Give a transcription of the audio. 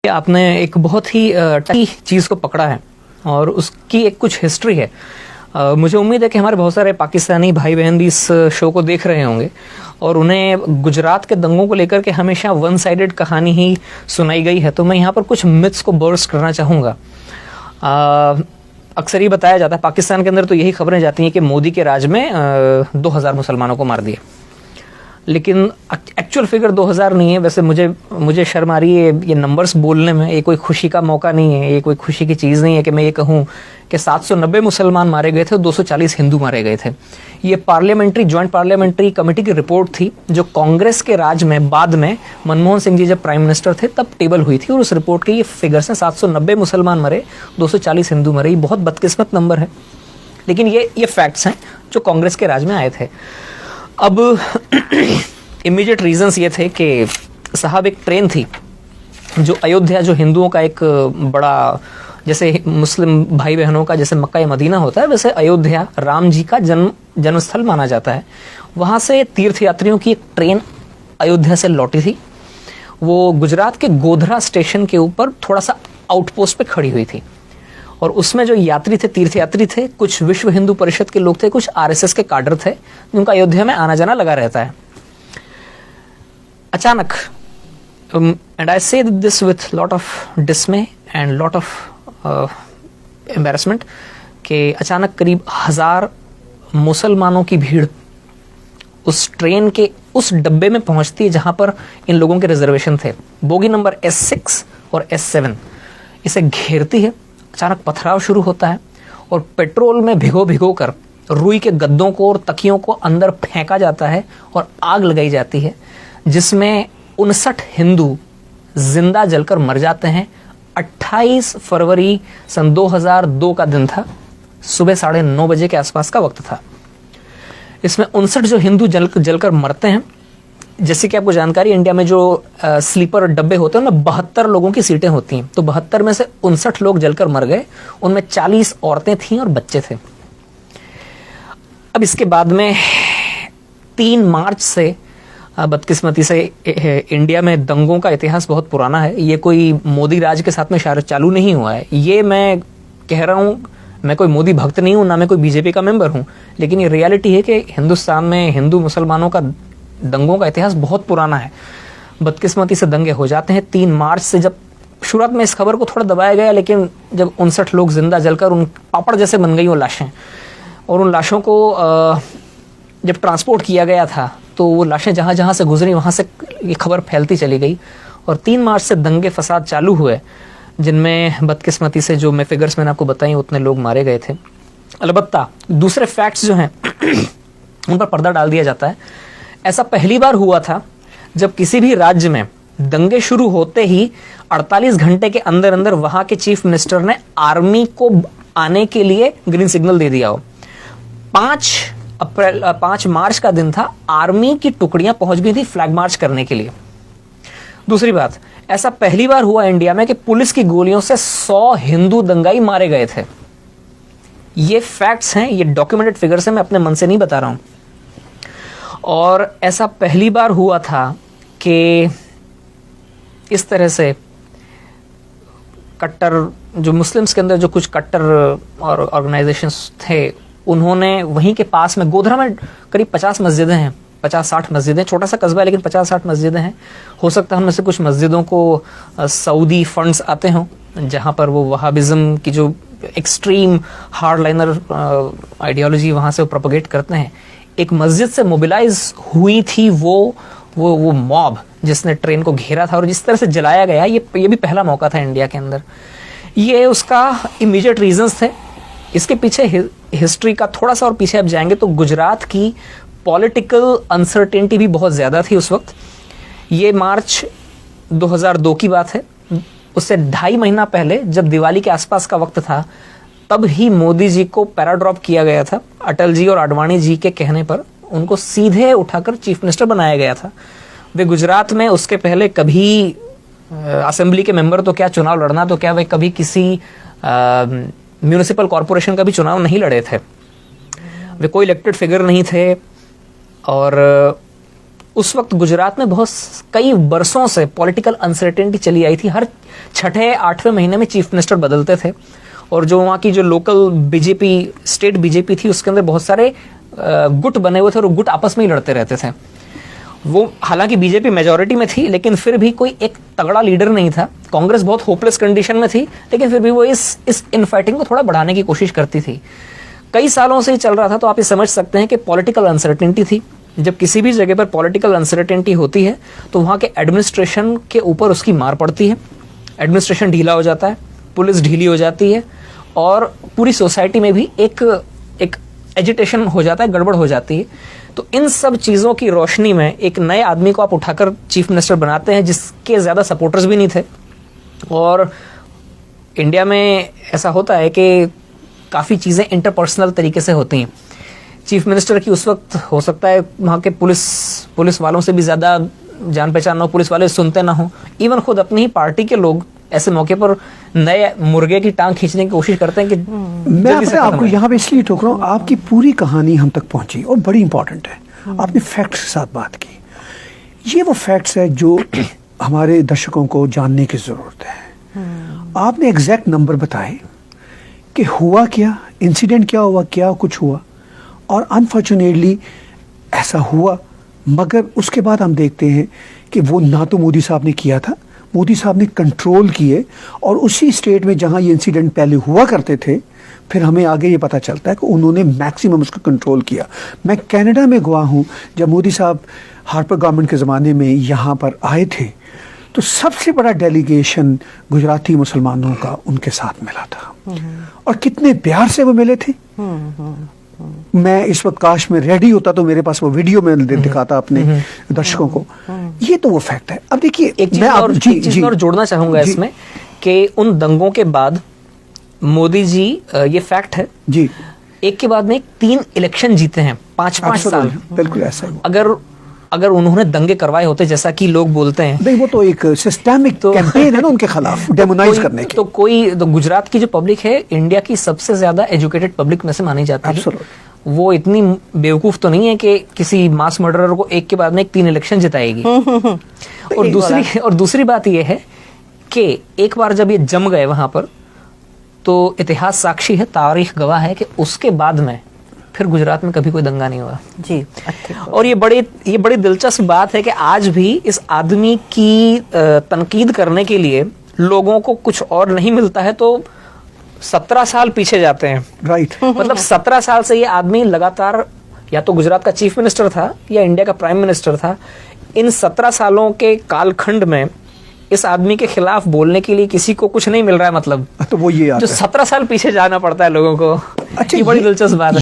आपने एक बहुत ही टकी चीज़ को पकड़ा है और उसकी एक कुछ हिस्ट्री है। मुझे उम्मीद है कि हमारे बहुत सारे पाकिस्तानी भाई बहन भी इस शो को देख रहे होंगे और उन्हें गुजरात के दंगों को लेकर के हमेशा वन साइडेड कहानी ही सुनाई गई है। तो मैं यहाँ पर कुछ मिथ्स को बर्स्ट करना चाहूँगा। अक्सर ही बताया जाता है, पाकिस्तान के अंदर तो यही खबरें जाती हैं कि मोदी के राज में 2000 मुसलमानों को मार दिया, लेकिन एक्चुअल फिगर 2000 नहीं है। वैसे मुझे शर्म आ रही है ये नंबर्स बोलने में। ये कोई खुशी का मौका नहीं है, ये कोई खुशी की चीज़ नहीं है कि मैं ये कहूँ कि 790 मुसलमान मारे गए थे और 240 हिंदू मारे गए थे। ये जॉइंट पार्लियामेंट्री कमेटी की रिपोर्ट थी जो कांग्रेस के राज में बाद में मनमोहन सिंह जी जब प्राइम मिनिस्टर थे तब टेबल हुई थी और उस रिपोर्ट के ये फिगर्स हैं। 790 मुसलमान मरे, 240 हिंदू मरे। ये बहुत बदकिस्मत नंबर है, लेकिन ये फैक्ट्स हैं जो कांग्रेस के राज में आए थे। अब इमीडिएट रीजंस ये थे कि साहब एक ट्रेन थी जो अयोध्या, जो हिंदुओं का एक बड़ा, जैसे मुस्लिम भाई बहनों का जैसे मक्का या मदीना होता है, वैसे अयोध्या राम जी का जन्मस्थल माना जाता है। वहाँ से तीर्थयात्रियों की एक ट्रेन अयोध्या से लौटी थी। वो गुजरात के गोधरा स्टेशन के ऊपर थोड़ा सा आउटपोस्ट पे खड़ी हुई थी और उसमें जो यात्री थे, तीर्थयात्री थे, कुछ विश्व हिंदू परिषद के लोग थे, कुछ आरएसएस के काडर थे, जिनका अयोध्या में आना जाना लगा रहता है। अचानक, एंड आई से this with lot of डिसमे and lot of embarrassment, कि अचानक करीब 1000 मुसलमानों की भीड़ उस ट्रेन के उस डब्बे में पहुंचती है जहां पर इन लोगों के रिजर्वेशन थे। बोगी नंबर S6 और S7 इसे घेरती है। अचानक पथराव शुरू होता है और पेट्रोल में भिगो कर रुई के गद्दों को और तकियों को अंदर फेंका जाता है और आग लगाई जाती है, जिसमें 59 हिंदू जिंदा जलकर मर जाते हैं। 28 फरवरी सन 2002 का दिन था, सुबह 9:30 बजे के आसपास का वक्त था। इसमें 59 जो हिंदू जलकर मरते हैं। जैसे कि आपको जानकारी, इंडिया में जो स्लीपर डब्बे होते हैं उनमें 72 लोगों की सीटें होती हैं, तो 72 में से 59 लोग जलकर मर गए। उनमें 40 औरतें थीं और बच्चे थे। अब इसके बाद में 3 मार्च से बदकिस्मती से इंडिया में दंगों का इतिहास बहुत पुराना है। ये कोई मोदी राज के साथ में चालू नहीं हुआ है। ये मैं कह रहा हूँ, मैं कोई मोदी भक्त नहीं हूँ, ना मैं कोई बीजेपी का मेंबर हूँ, लेकिन ये रियलिटी है कि हिंदुस्तान में हिंदू मुसलमानों का दंगों का इतिहास बहुत पुराना है। बदकिस्मती से दंगे हो जाते हैं 3 मार्च से। जब शुरुआत में इस खबर को थोड़ा दबाया गया, लेकिन जब 59 लोग जिंदा जलकर उन पापड़ जैसे बन गई वो लाशें, और उन लाशों को जब ट्रांसपोर्ट किया गया था तो वो लाशें जहाँ जहाँ से गुजरी वहाँ से ये खबर फैलती चली गई और 3 मार्च से दंगे फसाद चालू हुए, जिनमें बदकिस्मती से जो फिगर्स मैंने आपको बताई उतने लोग मारे गए थे। अलबत्ता दूसरे फैक्ट्स जो हैं उन पर पर्दा डाल दिया जाता है। ऐसा पहली बार हुआ था जब किसी भी राज्य में दंगे शुरू होते ही 48 घंटे के अंदर अंदर वहां के चीफ मिनिस्टर ने आर्मी को आने के लिए ग्रीन सिग्नल दे दिया हो। 5 मार्च का दिन था, आर्मी की टुकड़ियां पहुंच गई थी फ्लैग मार्च करने के लिए। दूसरी बात, ऐसा पहली बार हुआ इंडिया में कि पुलिस की गोलियों से 100 हिंदू दंगाई मारे गए थे। ये फैक्ट्स हैं, ये डॉक्यूमेंटेड फिगर्स हैं, मैं अपने मन से नहीं बता रहा हूं। और ऐसा पहली बार हुआ था कि इस तरह से कट्टर, जो मुस्लिम्स के अंदर जो कुछ कट्टर और ऑर्गेनाइजेशंस थे, उन्होंने वहीं के पास में गोधरा में करीब 50 मस्जिदें हैं, 50-60 मस्जिदें, छोटा सा कस्बा है लेकिन 50-60 मस्जिदें हैं। हो सकता है उनमें से कुछ मस्जिदों को सऊदी फंड्स आते हों, जहां पर वो वहाबिज्म की जो एक्सट्रीम हार्डलाइनर आइडियोलॉजी वहां से वो प्रोपोगेट करते हैं। एक मस्जिद से मोबिलाइज हुई थी वो मॉब जिसने ट्रेन को घेरा था और जिस तरह से जलाया गया, ये भी पहला मौका था इंडिया के अंदर। ये उसका इमीडिएट रीजंस थे। इसके पीछे हिस्ट्री का थोड़ा सा और पीछे आप जाएंगे तो गुजरात की पॉलिटिकल अनसर्टेनिटी भी बहुत ज्यादा थी उस वक्त। ये मार्च 2002 की बात है। उससे 2.5 महीना पहले जब दिवाली के आसपास का वक्त था, तब ही मोदी जी को पैराड्रॉप किया गया था। अटल जी और आडवाणी जी के कहने पर उनको सीधे उठाकर चीफ मिनिस्टर बनाया गया था। वे गुजरात में उसके पहले कभी असेंबली के मेंबर तो क्या, चुनाव लड़ना तो क्या, वे कभी किसी म्यूनिसिपल कॉरपोरेशन का भी चुनाव नहीं लड़े थे। वे कोई इलेक्टेड फिगर नहीं थे और उस वक्त गुजरात में कई बरसों से पॉलिटिकल अनसर्टेनिटी चली आई थी। हर 6-8वें महीने में चीफ मिनिस्टर बदलते थे, और जो वहाँ की जो लोकल बीजेपी, स्टेट बीजेपी थी, उसके अंदर बहुत सारे गुट बने हुए थे और गुट आपस में ही लड़ते रहते थे। वो हालांकि बीजेपी मेजॉरिटी में थी, लेकिन फिर भी कोई एक तगड़ा लीडर नहीं था। कांग्रेस बहुत होपलेस कंडीशन में थी, लेकिन फिर भी वो इस इनफाइटिंग को थोड़ा बढ़ाने की कोशिश करती थी। कई सालों से ही चल रहा था, तो आप ये समझ सकते हैं कि पॉलिटिकल अनसर्टेनिटी थी। जब किसी भी जगह पर पॉलिटिकल अनसर्टेनिटी होती है तो वहाँ के एडमिनिस्ट्रेशन के ऊपर उसकी मार पड़ती है। एडमिनिस्ट्रेशन ढीला हो जाता है, पुलिस ढीली हो जाती है, और पूरी सोसाइटी में भी एक एजिटेशन हो जाता है, गड़बड़ हो जाती है। तो इन सब चीज़ों की रोशनी में एक नए आदमी को आप उठाकर चीफ मिनिस्टर बनाते हैं, जिसके ज़्यादा सपोर्टर्स भी नहीं थे। और इंडिया में ऐसा होता है कि काफ़ी चीज़ें इंटरपर्सनल तरीके से होती हैं। चीफ मिनिस्टर की उस वक्त हो सकता है वहाँ के पुलिस वालों से भी ज़्यादा जान पहचान ना हो, पुलिस वाले सुनते ना हो, इवन खुद अपनी ही पार्टी के लोग ऐसे मौके पर नए मुर्गे की टांग खींचने की कोशिश करते हैं कि मैं आपको यहाँ पे इसलिए टोक रहा हूँ, आपकी पूरी कहानी हम तक पहुंची और बड़ी इंपॉर्टेंट है। आपने फैक्ट्स के साथ बात की, ये वो फैक्ट्स है जो हमारे दर्शकों को जानने की जरूरत है। आपने एग्जैक्ट नंबर बताए कि हुआ क्या, इंसिडेंट क्या हुआ, क्या कुछ हुआ, और अनफॉर्चुनेटली ऐसा हुआ। मगर उसके बाद हम देखते हैं कि वो ना तो मोदी साहब ने किया था, मोदी साहब ने कंट्रोल किए, और उसी स्टेट में जहां ये इंसिडेंट पहले हुआ करते थे, फिर हमें आगे ये पता चलता है कि उन्होंने मैक्सिमम उसको कंट्रोल किया। मैं कनाडा में गया हूँ, जब मोदी साहब हार्पर गवर्नमेंट के ज़माने में यहाँ पर आए थे, तो सबसे बड़ा डेलीगेशन गुजराती मुसलमानों का उनके साथ मिला था, और कितने प्यार से वो मिले थे। मैं इस वक्त काश में रेडी होता तो मेरे पास वो वीडियो में दिखाता अपने दर्शकों को। ये तो वो फैक्ट है। अब देखिए, एक चीज और जोड़ना चाहूंगा इसमें कि उन दंगों के बाद मोदी जी, ये फैक्ट है जी, एक के बाद में 3 इलेक्शन जीते हैं, 5-5 साल। बिल्कुल ऐसा है। अगर उन्होंने दंगे करवाए होते जैसा कि लोग बोलते हैं, नहीं, वो तो एक सिस्टेमिक कैंपेन है ना उनके खिलाफ, डेमोनाइज करने की। तो गुजरात की जो पब्लिक है, इंडिया की सबसे ज्यादा एजुकेटेड पब्लिक में से मानी जाती है। वो इतनी बेवकूफ तो नहीं है कि किसी मास मर्डरर को एक के बाद में 3 इलेक्शन जिताएगी। और दूसरी बात यह है कि एक बार जब ये जम गए वहां पर, तो इतिहास साक्षी है, तारीख गवाह है कि उसके बाद में फिर गुजरात में कभी कोई दंगा नहीं हुआ जी। और ये बड़ी दिलचस्प बात है कि आज भी इस आदमी की तनकीद करने के लिए लोगों को कुछ और नहीं मिलता है तो 17 साल पीछे जाते हैं। राइट। मतलब 17 साल से ये आदमी लगातार या तो गुजरात का चीफ मिनिस्टर था या इंडिया का प्राइम मिनिस्टर था। इन 17 सालों के कालखंड में इस आदमी के खिलाफ बोलने के लिए किसी को कुछ नहीं मिल रहा है। मतलब तो वो ये जो 17 साल पीछे जाना पड़ता है लोगों को। अच्छा, ये बड़ी दिलचस्प बात है।